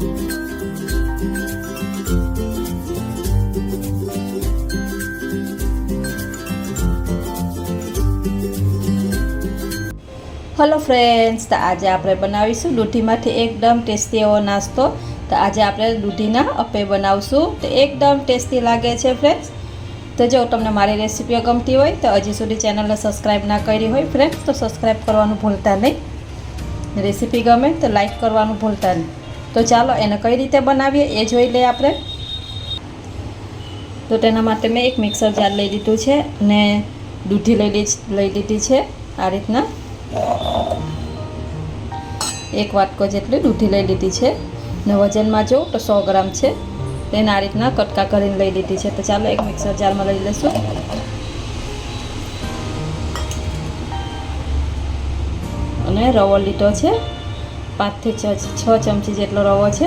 Hello friends, तो आज आप बनावीशुं दूधीमांथी एकदम टेस्टी एवो नास्तो। तो आज आप दूधीना अप्पे बनावशुं तो एकदम टेस्टी लागे छे फ्रेंड्स। तो जो तमने मारी रेसिपीओ गमती होय तो हजी सुधी चेनल सब्सक्राइब ना करी होय फ्रेंड्स तो सब्सक्राइब करवानुं भूलता नहीं। रेसिपी गमे तो लाइक करवानुं भूलता नहीं। तो चलो एने कई रीते बनावीए ए जोई ले आपणे। तो तेना माटे मैं एक मिक्सर जार लई लीधुं छे ने दूधी लई लीधी छे आ रीतना। एक वाटको जेटली दूधी लई लीधी छे ने वजन में जो तो 100 ग्राम है। तेने आ रीतना कटका करीने लई लीधी छे। तो चालो एक मिक्सर जार में लई लेशुं। अने रवो लीधो छे 5 થી 6 चमची जेटलो रवो छे।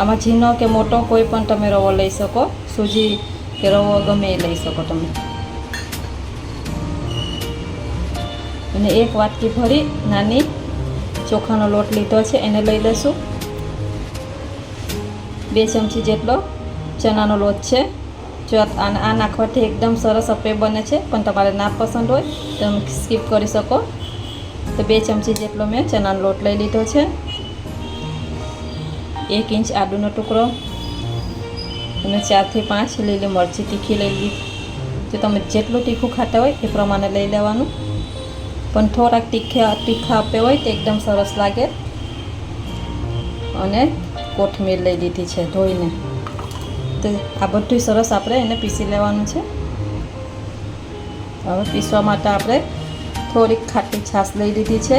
आमां झीनो के मोटो कोई पण तमे रवो लई शको, सूजी के रवो गमे ए लई शको तमे। अने एक वाटकी भरी नानी चोखानो लोट लीधो छे एने लई लेशुं। 2 चमची जेटलो चनानो लोट छे। जो आ नाखवाथी एकदम सरस अप्पे बने छे, पण तमारे ना पसंद होय तो તમે स्कीप करी शको। तो 2 चमची जेटलो मैं चनानो लोट लई लीधो छे। 1 इंच आदुनो टुकड़ो अने 4 થી 5 લીલી મરચી तीखी लई लीधी। जो तमे जेटલું तीखું खाता होय ए प्रमाणे लई लेवानुं, पण थोड़ा तीखा अप्पे होय तो एकदम सरस लागे। अने कोथमीर लई लीधी छे धोईने। तो आ बधुं सरस आपणे एने पीसी लेवानुं छे। हवे पीसवा माटे आपणे थोड़ी खाटी छाश लई लीधी छे।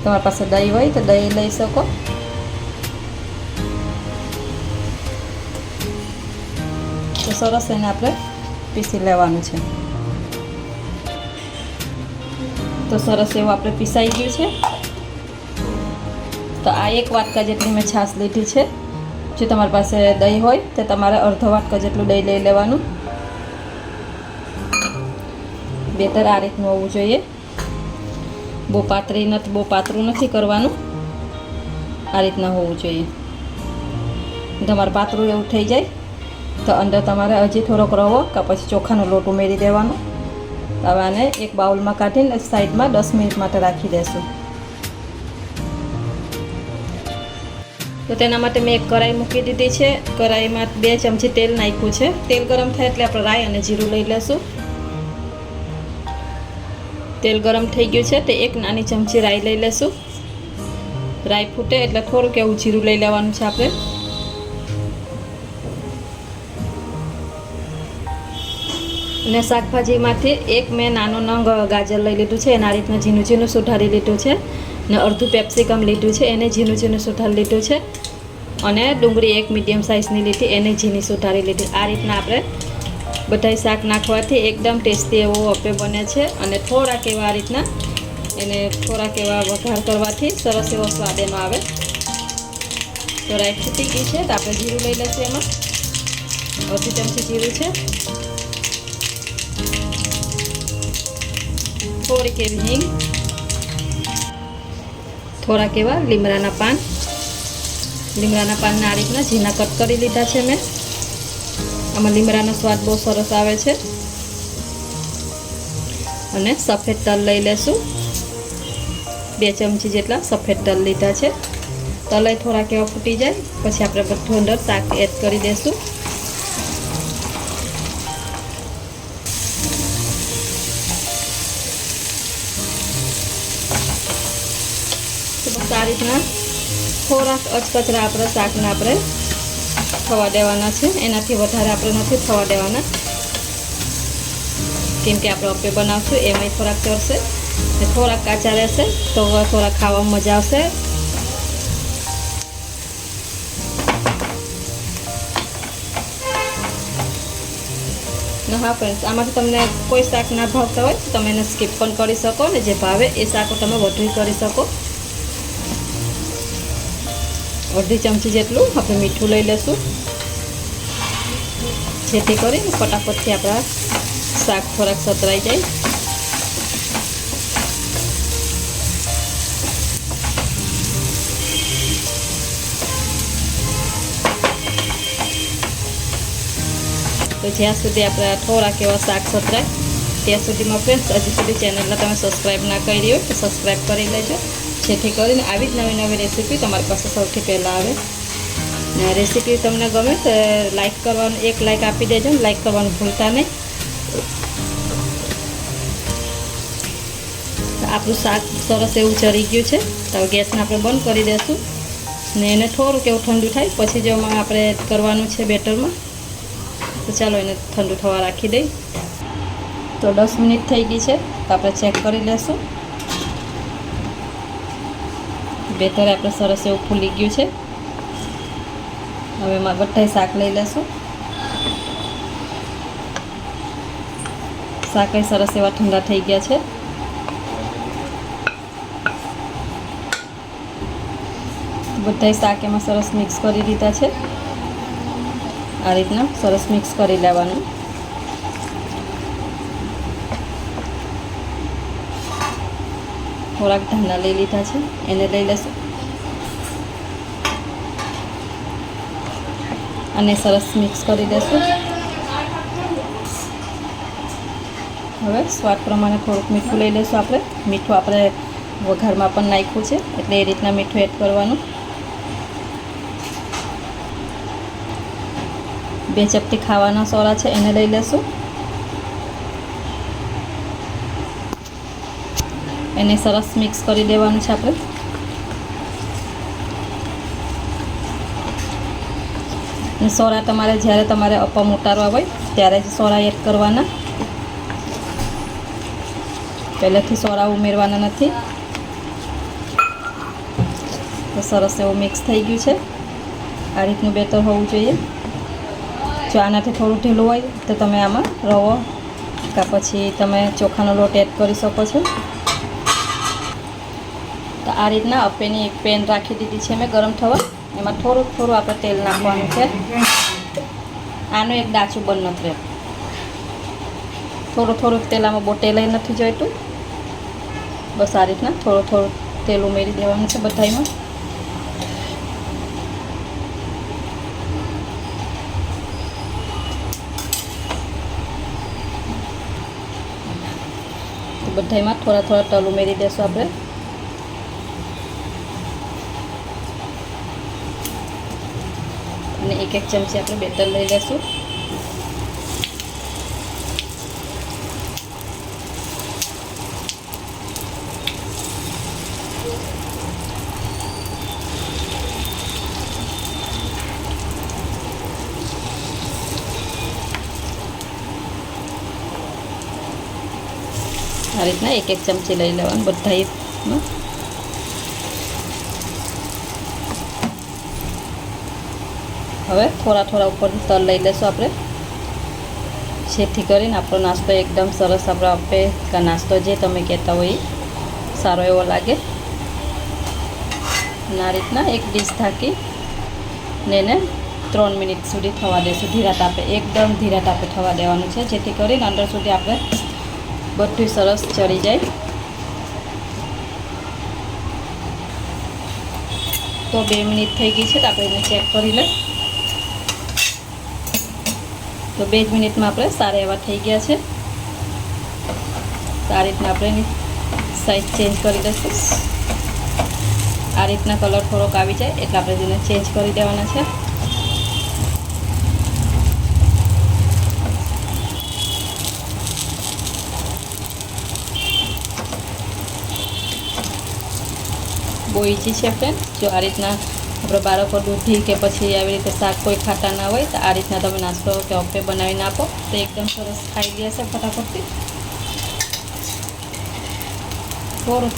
तमारी पासे दही होय तो दही लई शको। तो सरस एने आपणे पीसी लेवानुं छे। तो सरस एवं आपणे पीसाई गयुं छे। तो आ 1 वाटका जेटली मैं छाश लीधी छे। जो तमारी पासे दही होय तो तमारे अर्धो वाटका जेटलुं दही लई लेवानुं। बेटर आ रीतनुं होवुं जोईए। बहू पातળી નથી, बहू पातળું નથી करवानुं। आ रीतना होवुं जोईए। तमारे पातળું एवुं थई जाय तो अंदर तमारे हजी थोड़ोक रवो का पछी चोखानो लोट उमेरी देवानो। हवे आने एक बाउल में काढीने साइड में 10 मिनिट माटे राखी देशुं। तो तेना माटे मैं एक कढ़ाई मूकी दीधी छे। कढ़ाई में 2 चमची तेल नाख्युं छे। तेल गरम थाय एटले आपणे राई अने जीरुं लई लेशुं। तेल गरम थई गयुं छे तो 1 नानी चमची राई लई लेशुं। राई फूटे एटले थोड़ुंक एवुं जीरुं लई लेवानुं छे आपणे। ने शाकभाजीमांथी एक मैं नानो नंग गाजर लई लीधुं छे। एना रीतना झीणुं झीणुं सुधारी लीधुं छे ने अर्धुं पेप्सिकम लीधुं छे एने झीणुं झीणुं सुधारी लीधुं छे। अने डુંગળી एक मीडियम साइजनी लीधी एने झीणी सुधारी लीधी। आ रीतना आपणे बधाय शाक नाखवाथी एकदम टेस्टी एवो अप्पे बने छे। अने थोड़ाक एवा आ रीतना एने थोड़ाक एवा वघार करवाथी सरस एवो स्वाद एनो आवे। तो राई फूटी गई छे तो आपणे जीरुं लई लेशुं। एमां अर्धी चमची जीरुं छे, थोड़ी के हींग, थोड़ा केवा લીમડાના પાન। લીમડાના પાનને આ રીતના ઝીણા કટ કરી લીધા છે મેં। આમાં લીમડાનો સ્વાદ બહુ સરસ આવે છે। અને સફેદ તલ લઈ લેશું। 2 ચમચી જેટલા સફેદ તલ લીધા છે। તલ થોડા કેવા ફૂટી જાય પછી આપણે બધું અંદર શાક એડ કરી દઈશું। आ रीतना थोड़ाक अचकचरा अपने शाकने आपणे थवा देवाना छे। एनाथी वधारे आपणे नथी थवा देवाना, केम के आपणे अप्पे बनावशुं एमांय थोड़ाक चढ़शे ने थोड़ाक काचा रहेशे तो थोड़ा खावामां मजा आवशे। हाँ फ्रेंड्स, आमांथी तमने कोई शाक ना भावता होय तो तमे एने स्कीप पण करी शको ने जे भावे ए शाक तमे वधुय करी शको। अर्धी चमची जेटलुं आपणे मीठुं लई लेशुं जेथी करीने फटाफटथी आपणा शाक थोड़ाक सतराई जाय। તો જ્યાં સુધી આપણે થોડાક એવા શાક સતરાય ત્યાં સુધીમાં ફ્રેન્ડ્સ હજી સુધી ચેનલને તમે સબસ્ક્રાઈબ ના કરી હોય તો સબસ્ક્રાઈબ કરી લેજો, જેથી કરીને આવી જ નવી નવી રેસીપી તમારી પાસે સૌથી પહેલાં આવે. રેસીપી તમને ગમે તો લાઈક કરવાનું, એક લાઈક આપી દેજો ને લાઈક કરવાનું ભૂલતા નહીં. આપણું શાક સરસ એવું ચરી ગયું છે. તો ગેસને આપણે બંધ કરી દઈશું ને એને થોડુંક એવું ઠંડુ થાય પછી જો આપણે એડ કરવાનું છે બેટરમાં. તો ચાલો એને ઠંડુ થવા રાખી દઈ. તો 10 મિનિટ થઈ ગઈ છે, તો આપણે ચેક કરી લઈશું. બેટર આપણે સરસ એવું ફૂલી ગયું છે. હવે એમાં બધા શાક લઈ લઈશું. શાક સરસ એવા ઠંડા થઈ ગયા છે. બધા શાક એમાં સરસ મિક્સ કરી દીધા છે. આ રીતના સરસ મિક્સ કરી લેવાનું. થોડાક ધાણા લઈ લીધા છે, એને લઈ લેશું અને સરસ મિક્સ કરી દેશું. હવે સ્વાદ પ્રમાણે થોડુંક મીઠું લઈ લઈશું આપણે. મીઠું આપણે વઘારમાં પણ નાખ્યું છે એટલે એ રીતના મીઠું એડ કરવાનું. 2 ચપટી ખાવાના સોરા છે એને લઈ લેશું. એને સરસ મિક્સ કરી દેવાનું છે આપણે. સોરા તમારે જ્યારે તમારે અપમ ઉતારવા હોય ત્યારે જ સોરા એડ કરવાના, પહેલેથી સોરા ઉમેરવાના નથી. તો સરસ એવું મિક્સ થઈ ગયું છે. આ રીતનું બેટર હોવું જોઈએ. જો આનાથી થોડું ઢીલું હોય તો તમે આમાં રવો કાં પછી તમે ચોખાનો લોટ એડ કરી શકો છો. તો આ રીતના અપ્પેની એક પેન રાખી દીધી છે મેં ગરમ થવા. એમાં થોડું આપણે તેલ નાખવાનું છે. આનું એક ડાચું બંધ નથી રહેતું. થોડું તેલ, આમાં બહુ તેલ નથી જોઈતું. બસ આ રીતના થોડું તેલ ઉમેરી દેવાનું છે બધામાં. તો બધામાં થોડા તલ ઉમેરી દેશું આપણે. અને એક ચમચી આપણે બેટર લઈ લેશું. આ રીતના એક ચમચી લઈ લેવાનું બધામાં. હવે થોડા ઉપર તલ લઈ લેશું આપણે, જેથી કરીને આપણો નાસ્તો એકદમ સરસ, આપણો અપ્પે કે નાસ્તો જે તમે કહેતા હોય એ સારો એવો લાગે. અને આ રીતના એક ડીશ ઢાંકી ને એને 3 મિનિટ સુધી થવા દઈશું ધીરા તાપે. એકદમ ધીરા તાપે થવા દેવાનું છે, જેથી કરીને અંદર સુધી આપણે બધું સરસ ચડી જાય. તો 2 મિનિટ થઈ ગઈ છે, તો આપણે એને ચેક કરી લઈએ. તો 2 જ મિનિટમાં આપણે સારા એવા થઈ ગયા છે. તો આ રીતના આપણે એની સાઈઝ ચેન્જ કરી દઈશું. આ રીતના કલર થોડોક આવી જાય એટલે આપણે તેને ચેન્જ કરી દેવાના છે. બહુ ઈઝી છે ફ્રેન્ડ. જો આ રીતના આપણે બાળકો દૂધી કે પછી આવી રીતે શાક કોઈ ખાતા ના હોય તો આ રીતના તમે નાસ્તો કે અપ્પે બનાવીને આપો તો એકદમ સરસ ખાઈ લે છે ફટાફટથી. થોડું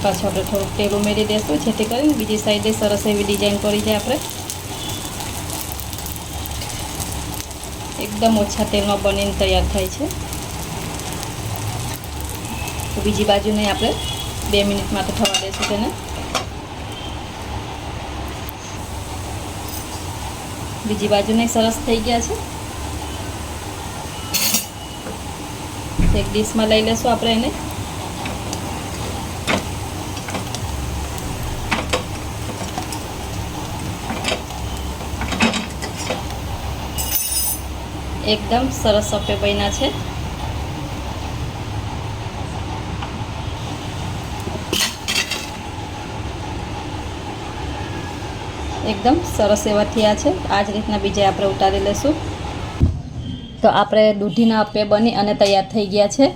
પાછું આપણે થોડુંક તેલ ઉમેરી દઈશું, જેથી કરીને બીજી સાઈડે સરસ એવી ડિઝાઇન કરી જાય. આપણે એકદમ ઓછા તેલમાં બનીને તૈયાર થાય છે. તો બીજી બાજુને આપણે 2 મિનિટ માટે થવા દઈશું તેને. બીજી બાજુને સરસ થઈ ગયા છે. એક ડીશમાં લઈ લેશું આપણે એને. એકદમ સરસ અપે બન્યા છે. એકદમ સરસ એવા થયા છે. આ જ રીતના બીજે આપણે ઉતારી લઈશું. તો આપણે દૂધીના અપે બની અને તૈયાર થઈ ગયા છે.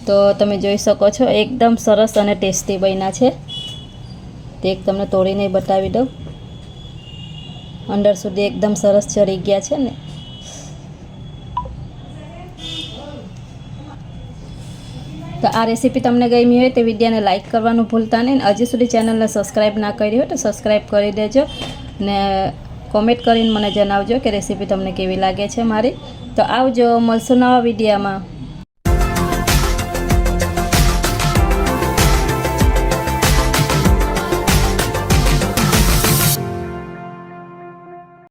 તો તમે જોઈ શકો છો એકદમ સરસ અને ટેસ્ટી બન્યા છે. તે એક તમને તોડીને બતાવી દઉં. અંદર સુધી એકદમ સરસ ચડી ગયા છે ને. તો આ રેસીપી તમને ગમી હોય તો વિડીયોને લાઇક કરવાનું ભૂલતા નહીં. હજી સુધી ચેનલને સબસ્ક્રાઈબ ના કરી હોય તો સબસ્ક્રાઈબ કરી દેજો ને કોમેન્ટ કરીને મને જણાવજો કે રેસીપી તમને કેવી લાગે છે મારી. તો આવજો, મળશું નવા વિડીયોમાં.